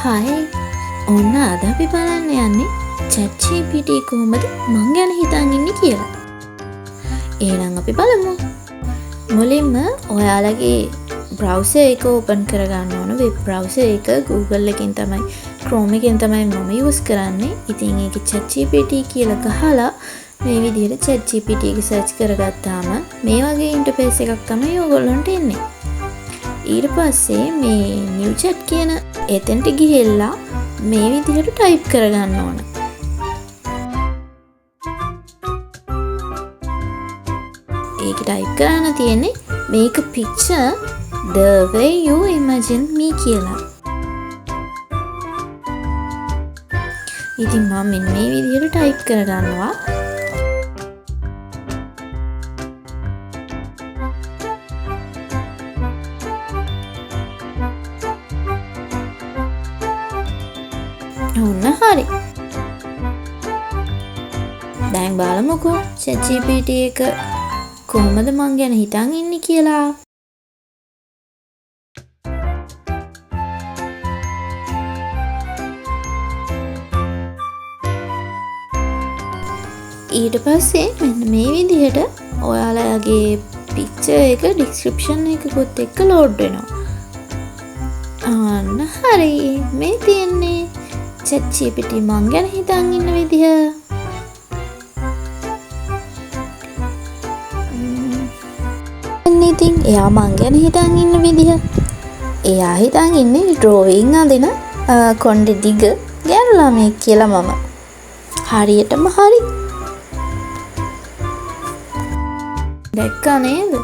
හයි ඔන්න අද අපි බලන්න යන්නේ ChatGPT කොහොමද මං ගැන හිතන් ඉන්නේ කියලා. එහෙනම් අපි බලමු. මුලින්ම ඔයාලගේ browser එක open කරගන්න ඕන. web browser එක Google එකෙන් තමයි Chrome එකෙන් තමයි මම use කරන්නේ. ඉතින් ඒක ChatGPT කියලා ගහලා මේ විදිහට ChatGPT එක search කරගත්තාම මේ වගේ interface එකක් තමයි ඔයගොල්ලන්ට එන්නේ. ඊට පස්සේ මේ new chat කියන එතෙන්ට ගිහිල්ලා මේ විදිහට type කරගන්න ඕන. ඒක type කරන්න තියෙන්නේ make a picture the way you imagine me කියලා. ඉතින් මම මේ විදිහට type කරගන්නවා. ඔන්න හරි. දැන් බලමුකෝ ChatGPT එක කොහොමද මං ගැන හිතන් ඉන්නේ කියලා. ඊට පස්සේ මෙන්න මේ විදිහට ඔයාලගේ picture එක description එකකුත් එක්ක load වෙනවා. අන්න හරි. මේ තියෙන්නේ ChatGPT මං ගැන හිතන් ඉන්න විදිහ. ඉතින් එයා මං ගැන හිතන් ඉන්න විදිහ. එයා හිතන් ඉන්නේ drawing අඳින කොණ්ඩේ දිග ගෑනු ළමයෙක් කියලා මම. හරියටම හරි. දැක්කා නේද?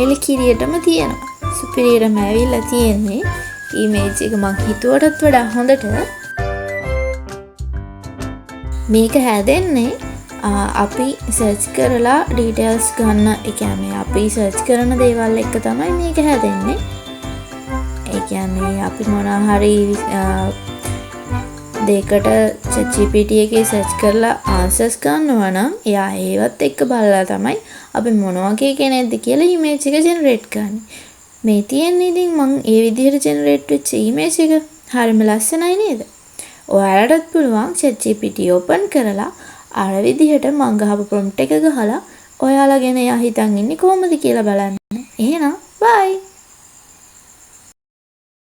එලිකිරියටම තියෙනවා. සුපිරියරම ඇවිල්ලා තියෙන්නේ. image එක මං හිතුවටත් වඩා හොඳට. මේක හැදෙන්නේ අපි search කරලා details ගන්න. ඒ කියන්නේ අපි search කරන දේවල් එක්ක තමයි මේක හැදෙන්නේ. ඒ කියන්නේ අපි මොනවා හරි දෙයකට ChatGPT එකේ search කරලා answers ගන්නවා නම් එයා ඒවත් එක්ක බලලා තමයි අපි මොන වගේ කෙනෙක්ද කියලා image එක generate කරන්නේ. මේ තියෙන්නේ ඉතින් මම ඒ විදිහට generate වෙච්ච image එක හරියම ලස්සනයි නේද? ඔයාලටත් පුළුවන් ChatGPT open කරලා අර විදිහට මං ගහපු prompt එක ගහලා ඔයාලා ගැන එයා හිතන් ඉන්නේ කොහොමද කියලා බලන්න. එහෙනම් bye.